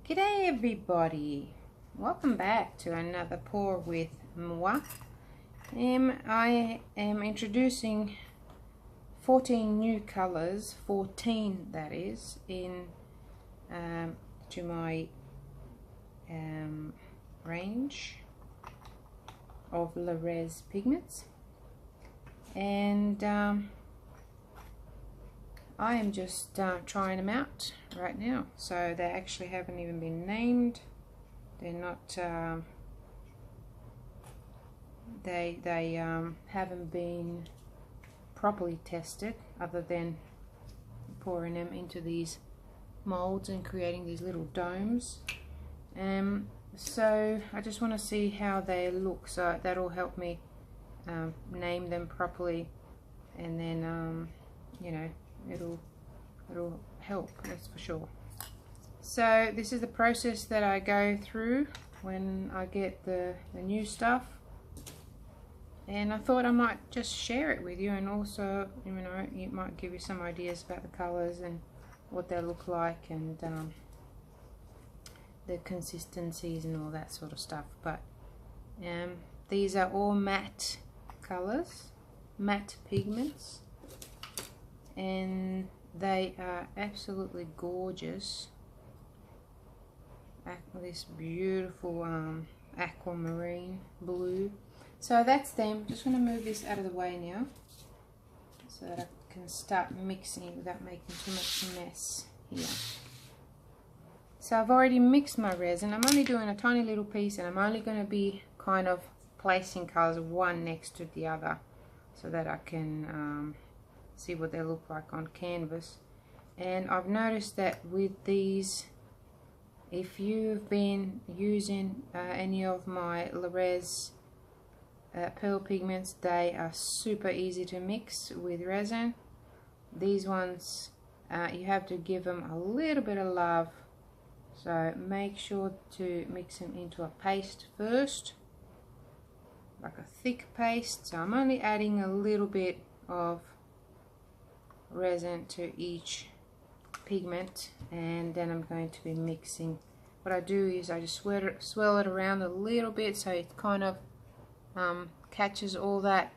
G'day everybody, welcome back to another pour with moi. I am introducing 14 new colors, 14 that is, in to my range of Le'Rez pigments, and I am just trying them out right now. So they actually haven't even been named. They're not. They haven't been properly tested, other than pouring them into these molds and creating these little domes. So I just want to see how they look. So that'll help me name them properly, and then you know, it'll help, that's for sure. So this is the process that I go through when I get the new stuff, and I thought I might just share it with you, and also, you know, it might give you some ideas about the colors and what they look like, and the consistencies and all that sort of stuff. But these are all matte colors, matte pigments, and they are absolutely gorgeous. This beautiful aquamarine blue. So that's them. Just want to move this out of the way now so that I can start mixing without making too much mess here. So I've already mixed my resin. I'm only doing a tiny little piece, and I'm only going to be kind of placing colors one next to the other so that I can see what they look like on canvas. And I've noticed that with these, if you've been using any of my Le'Rez pearl pigments, they are super easy to mix with resin. These ones, you have to give them a little bit of love, so make sure to mix them into a paste first, like a thick paste. So I'm only adding a little bit of resin to each pigment, and then I'm going to be mixing. What I do is I just swirl it around a little bit so it kind of catches all that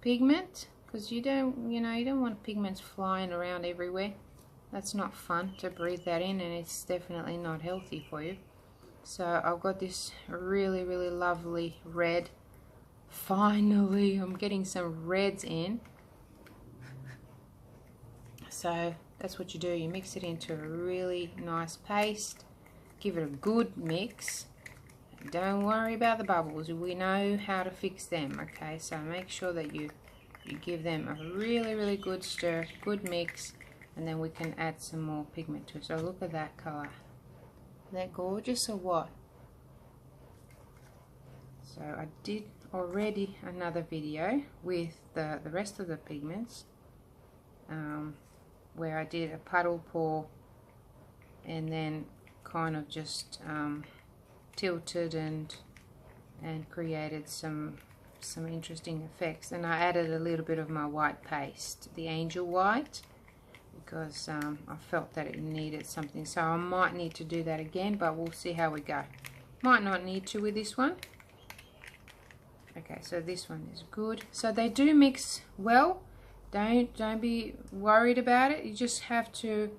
pigment, because you don't want pigments flying around everywhere. That's not fun to breathe that in, and it's definitely not healthy for you. So I've got this really lovely red. Finally I'm getting some reds in. So that's what you do, you mix it into a really nice paste, give it a good mix. Don't worry about the bubbles, we know how to fix them, okay? So make sure that you give them a really good stir, good mix, and then we can add some more pigment to it. So look at that color. Isn't that gorgeous or what? So I did already another video with the rest of the pigments, where I did a puddle pour and then kind of just tilted and created some interesting effects. And I added a little bit of my white paste, the angel white, because I felt that it needed something. So I might need to do that again, but we'll see how we go. Might not need to with this one. Okay, so this one is good. So they do mix well. Don't be worried about it. You just have to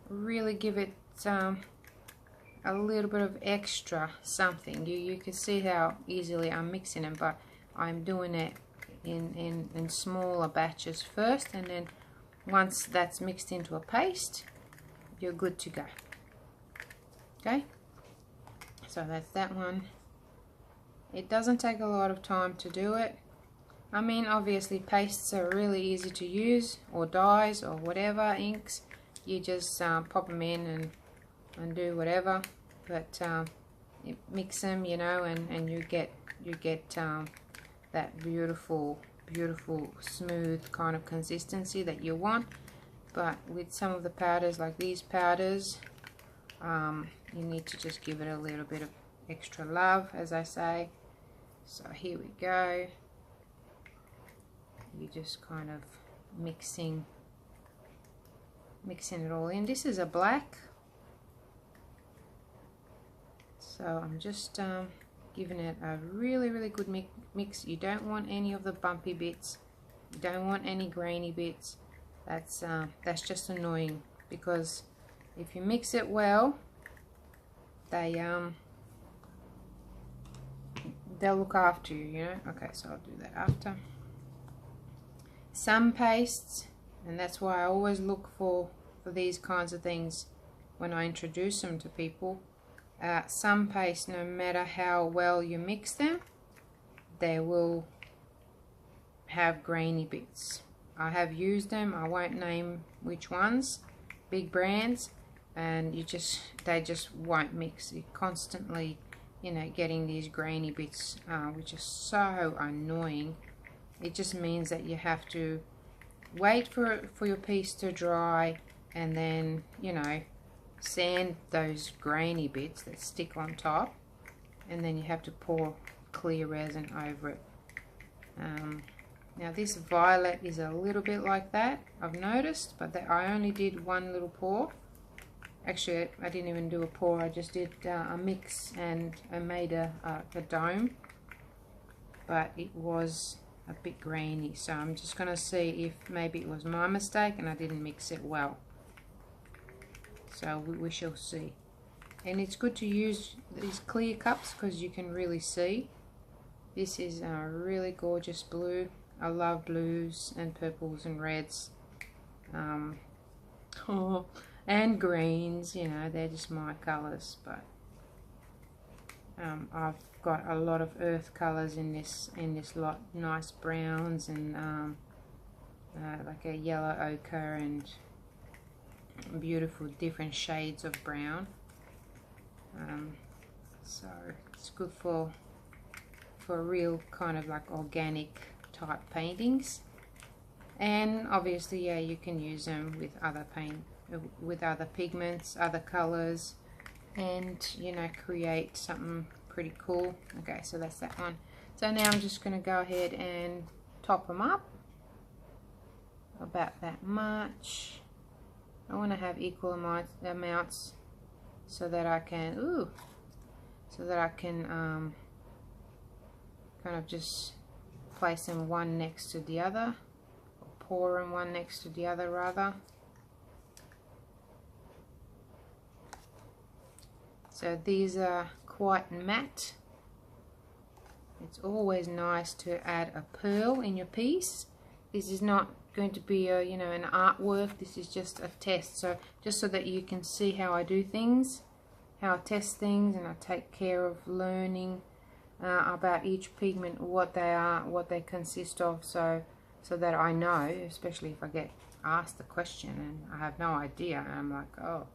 really give it a little bit of extra something. You can see how easily I'm mixing them, but I'm doing it in smaller batches first, and then once that's mixed into a paste, you're good to go. Okay, so that's that one. It doesn't take a lot of time to do it. I mean, obviously pastes are really easy to use, or dyes, or whatever, inks. You just pop them in and do whatever, but you mix them, you know, and you get that beautiful smooth kind of consistency that you want. But with some of the powders, like these powders, you need to just give it a little bit of extra love, as I say. So here we go. You just kind of mixing it all in. This is a black, So I'm just giving it a really good mix. You don't want any of the bumpy bits. You don't want any grainy bits. That's just annoying, because if you mix it well, they'll look after you, you know. Okay, so I'll do that after. Some pastes, and that's why I always look for these kinds of things when I introduce them to people. Some pastes, no matter how well you mix them, they will have grainy bits. I have used them, I won't name which ones, big brands, and they just won't mix. You're constantly, you know, getting these grainy bits, which is so annoying. It just means that you have to wait for your piece to dry, and then, you know, sand those grainy bits that stick on top, and then you have to pour clear resin over it. Now this violet is a little bit like that, I've noticed, but I only did one little pour. Actually, I didn't even do a pour, I just did a mix, and I made a dome, but it was a bit grainy, so I'm just going to see if maybe it was my mistake and I didn't mix it well. So we shall see. And it's good to use these clear cups because you can really see. This is a really gorgeous blue. I love blues and purples and reds, and greens, you know, they're just my colors. But I've got a lot of earth colors in this lot, nice browns and like a yellow ochre and beautiful different shades of brown. So it's good for real kind of like organic type paintings. And obviously, yeah, you can use them with other other pigments, other colors, and, you know, create something pretty cool. Okay, so that's that one. So now I'm just going to go ahead and top them up about that much. I want to have equal amounts so that I can kind of just place them one next to the other, or pour them one next to the other rather. So these are quite matte. It's always nice to add a pearl in your piece. This is not going to be a, you know, an artwork. This is just a test. So just so that you can see how I do things, how I test things, and I take care of learning about each pigment, what they are, what they consist of, so that I know, especially if I get asked the question and I have no idea, and I'm like, oh,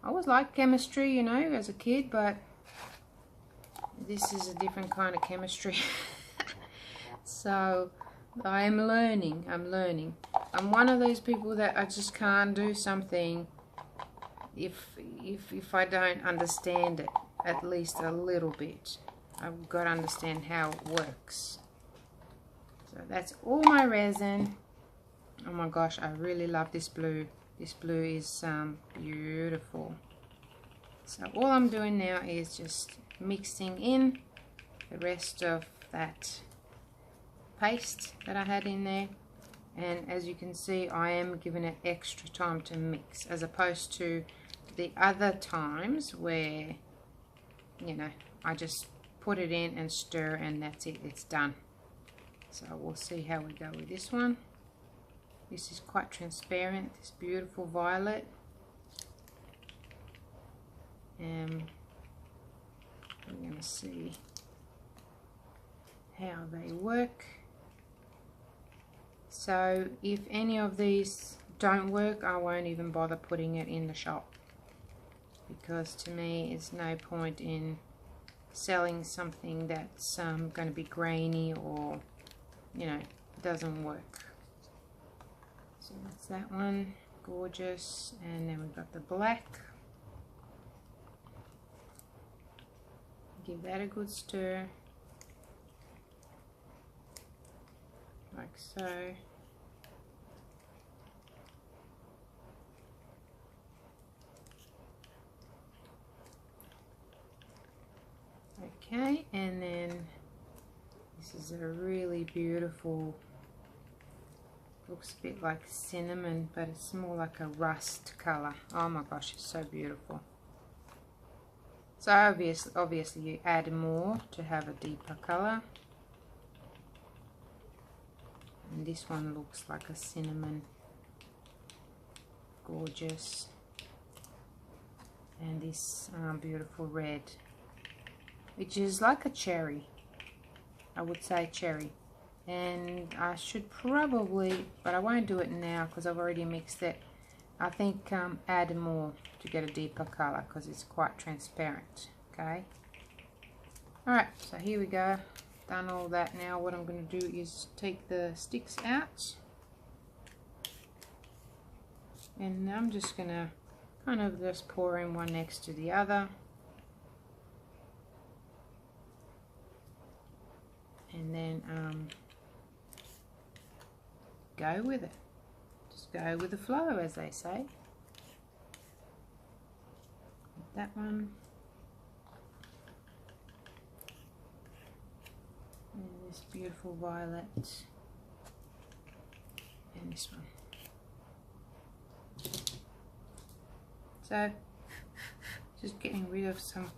I was like chemistry, you know, as a kid, but this is a different kind of chemistry. So I am learning. I'm one of those people that I just can't do something if I don't understand it at least a little bit. I've got to understand how it works. So that's all my resin. Oh my gosh, I really love this blue. This blue is beautiful. So all I'm doing now is just mixing in the rest of that paste that I had in there. And as you can see, I am giving it extra time to mix, as opposed to the other times where, you know, I just put it in and stir and that's it, it's done. So we'll see how we go with this one. This is quite transparent, this beautiful violet. And we're going to see how they work. So if any of these don't work, I won't even bother putting it in the shop, because to me it's no point in selling something that's going to be grainy or, you know, doesn't work. So that's that one, gorgeous. And then we've got the black. Give that a good stir, like so. Okay, and then this is a really beautiful, looks a bit like cinnamon, but it's more like a rust color. Oh my gosh, it's so beautiful. So obviously you add more to have a deeper color. And this one looks like a cinnamon. Gorgeous. And this beautiful red, which is like a cherry. I would say cherry. And I should probably, but I won't do it now because I've already mixed it. I think add more to get a deeper color because it's quite transparent. Okay. Alright, so here we go. Done all that. Now what I'm going to do is take the sticks out. And I'm just going to kind of just pour in one next to the other. And then go with it. Just go with the flow, as they say. That one. And this beautiful violet. And this one. So, just getting rid of some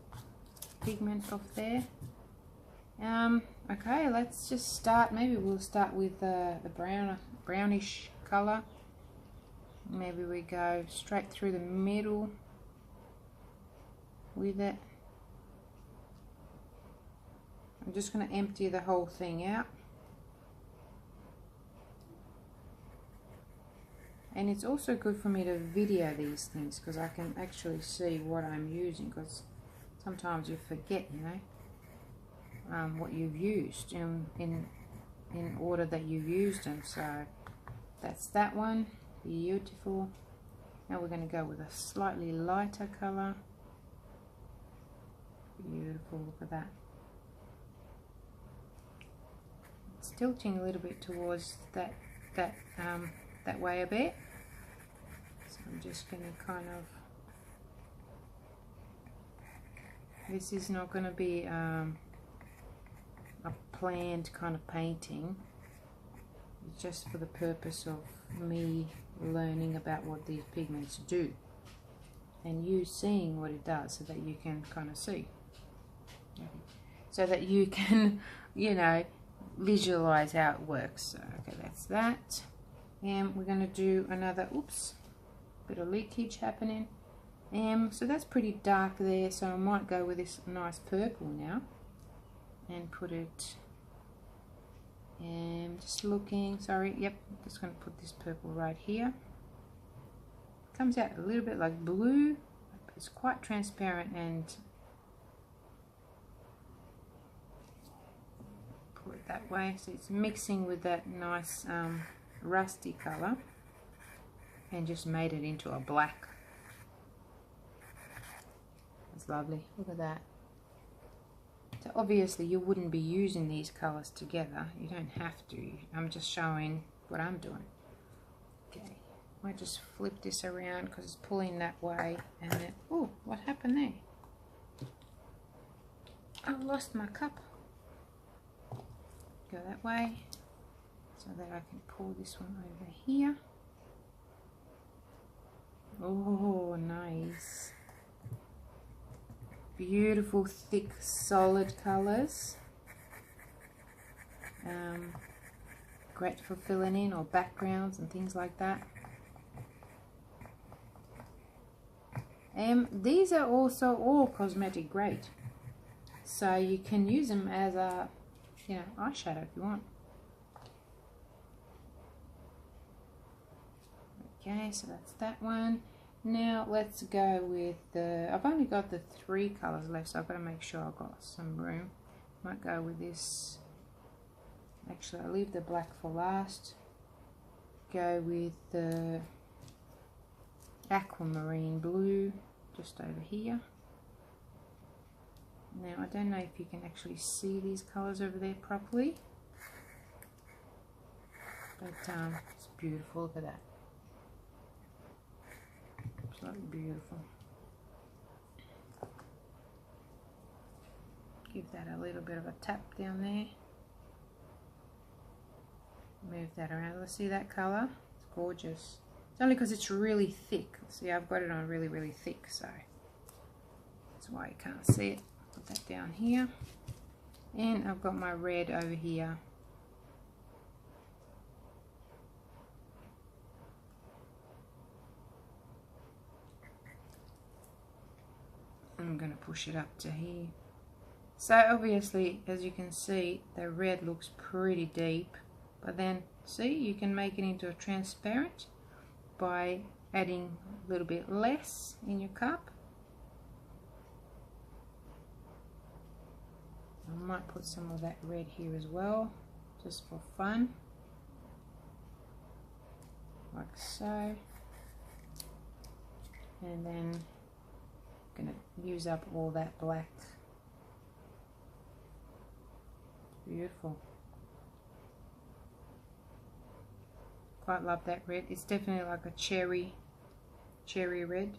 pigment off there. Okay, let's just start. Maybe we'll start with the brownish color. Maybe we go straight through the middle with it. I'm just going to empty the whole thing out. And it's also good for me to video these things because I can actually see what I'm using, because sometimes you forget, you know, what you've used in order that you used them. So that's that one. Beautiful. Now we're going to go with a slightly lighter color. Beautiful, look at that. It's tilting a little bit towards that way a bit. So I'm just going to kind of, this is not going to be a planned kind of painting. It's just for the purpose of me learning about what these pigments do and you seeing what it does, so that you can kind of see, so that you can, you know, visualize how it works. So, okay, that's that. And we're going to do another, oops, bit of leakage happening. So that's pretty dark there, so I might go with this nice purple now and put it, just looking, sorry, yep, I'm just going to put this purple right here. Comes out a little bit like blue, it's quite transparent, and put it that way, so it's mixing with that nice rusty color and just made it into a black. That's lovely, look at that. So obviously you wouldn't be using these colors together, you don't have to, I'm just showing what I'm doing. Okay, I might just flip this around because it's pulling that way, and then, oh, what happened there? I lost my cup. Go that way so that I can pull this one over here. Oh, nice. Beautiful, thick, solid colors. Great for filling in or backgrounds and things like that. These are also all cosmetic grade, so you can use them as a, you know, eyeshadow if you want. Okay, so that's that one. Now let's go with the, I've only got the 3 colors left, so I've got to make sure I've got some room. Might go with this, actually I'll leave the black for last. Go with the aquamarine blue just over here. Now I don't know if you can actually see these colors over there properly, but it's beautiful, look at that. Absolutely beautiful. give that a little bit of a tap down there. Move that around. Let's see that colour. It's gorgeous. It's only because it's really thick. See, I've got it on really, really thick, so that's why you can't see it. Put that down here. And I've got my red over here. I'm going to push it up to here. So obviously, as you can see, the red looks pretty deep. But then, see, you can make it into a transparent by adding a little bit less in your cup. I might put some of that red here as well, just for fun. Like so. And then I'm going to use up all that black. Beautiful. Quite love that red. It's definitely like a cherry red.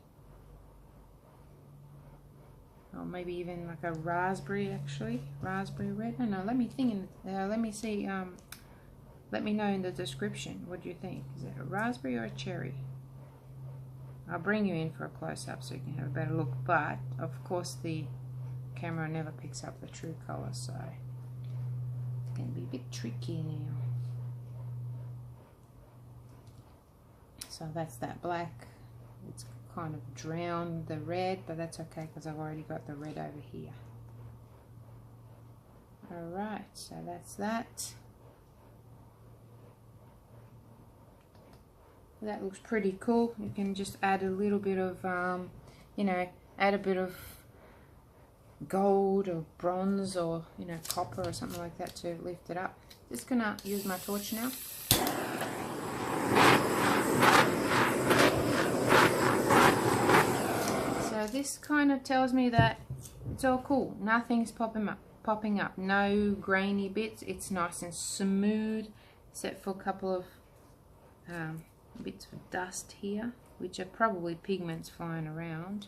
Or maybe even like a raspberry, actually. Raspberry red. No, let me think. Let me see. Let me know in the description. What do you think? Is it a raspberry or a cherry? I'll bring you in for a close-up so you can have a better look. But, of course, the camera never picks up the true colour, so it's going to be a bit tricky now. So that's that black. It's kind of drowned the red, but that's okay because I've already got the red over here. Alright, so that's that. That looks pretty cool. You can just add a little bit of, you know, add a bit of gold or bronze or, you know, copper or something like that to lift it up. Just gonna use my torch now. So this kind of tells me that it's all cool. Nothing's popping up. No grainy bits. It's nice and smooth, except for a couple of bits of dust here, which are probably pigments flying around.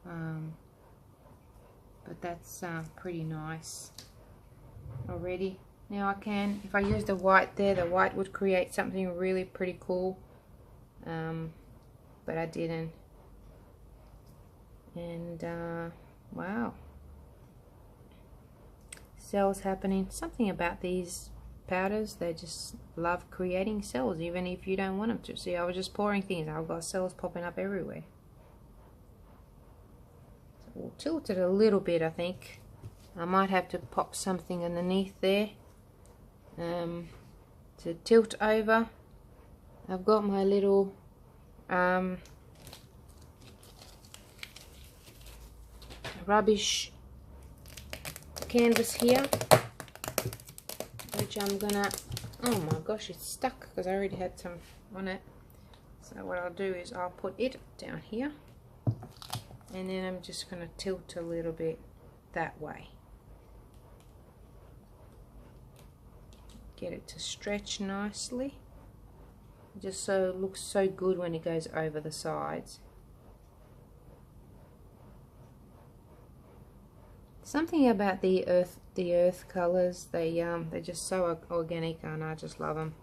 But that's pretty nice already. Now I can, if I use the white there, the white would create something really pretty cool. But I didn't. And wow. Cells happening. Something about these powders, they just love creating cells even if you don't want them to. See, I was just pouring things, I've got cells popping up everywhere. So we'll tilt it a little bit. I think I might have to pop something underneath there to tilt over. I've got my little rubbish canvas here, which I'm gonna, oh my gosh, it's stuck because I already had some on it. So what I'll do is I'll put it down here, and then I'm just gonna tilt a little bit that way, get it to stretch nicely, just so it looks so good when it goes over the sides. Something about the earth colors, they're just so organic, and I just love them.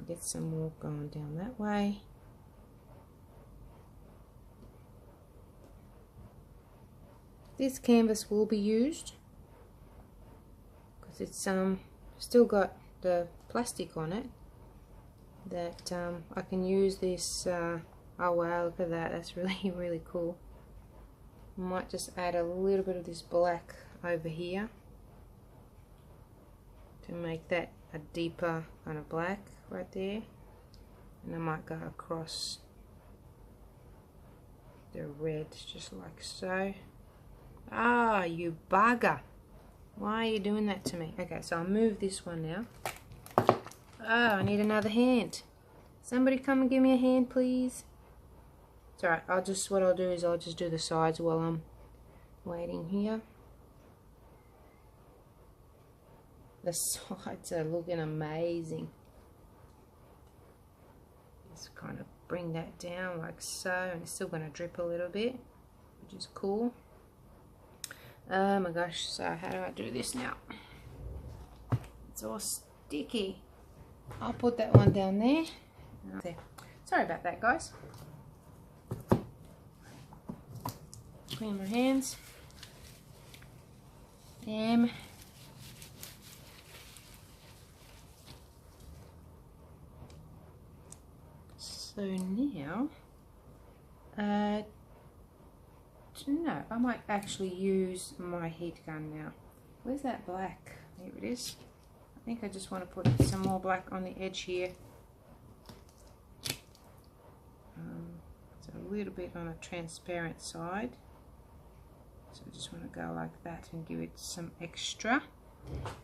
Get some more going down that way. This canvas will be used because it's still got the plastic on it. That I can use this. Oh wow, look at that! That's really really cool. Might just add a little bit of this black over here to make that a deeper kind of black right there, and I might go across the red just like so. Ah, you bugger, why are you doing that to me? Okay, so I'll move this one now. Oh, I need another hand. Somebody come and give me a hand, please. It's alright, what I'll do is I'll just do the sides while I'm waiting here. The sides are looking amazing. Just kind of bring that down like so, and it's still going to drip a little bit, which is cool. Oh my gosh, so how do I do this now? It's all sticky. I'll put that one down there. Sorry about that, guys. Clean my hands. So now, no, I might actually use my heat gun now. Where's that black? There it is. I think I just want to put some more black on the edge here. So a little bit on a transparent side. So I just want to go like that and give it some extra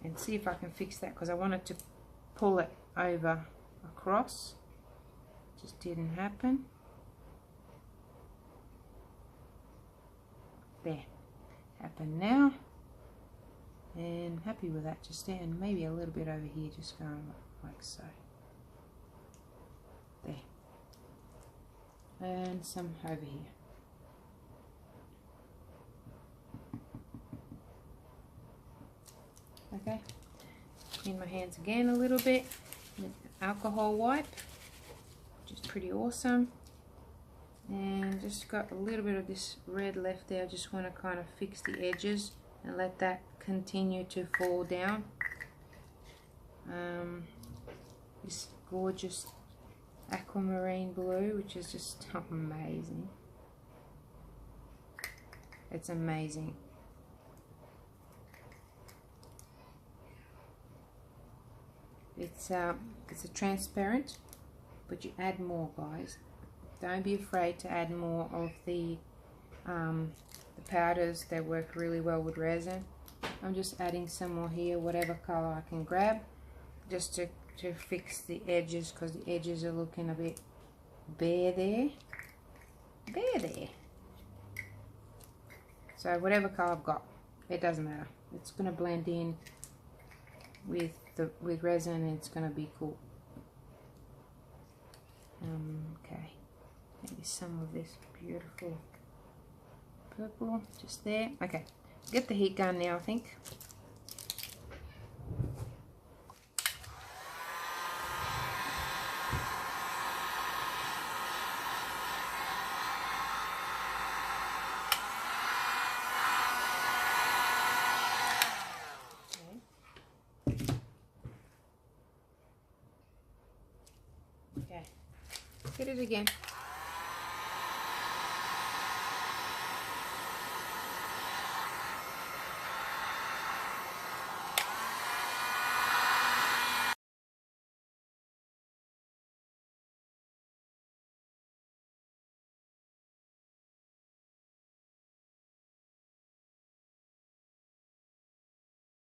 and see if I can fix that, because I wanted to pull it over across. Just didn't happen. There, happened now, and happy with that. Just there, and maybe a little bit over here, just going like so. There, and some over here. Okay, clean my hands again a little bit with alcohol wipe, which is pretty awesome. And just got a little bit of this red left there. I just want to kind of fix the edges and let that continue to fall down. This gorgeous aquamarine blue, which is just amazing. It's amazing. It's a transparent, but you add more, guys. Don't be afraid to add more of the powders. They work really well with resin. I'm just adding some more here, whatever color I can grab, just to fix the edges, because the edges are looking a bit bare there. So whatever color I've got, it doesn't matter. It's going to blend in with resin, and it's going to be cool. Okay. Maybe some of this beautiful purple just there. Okay, get the heat gun now, I think. Okay, hit it again.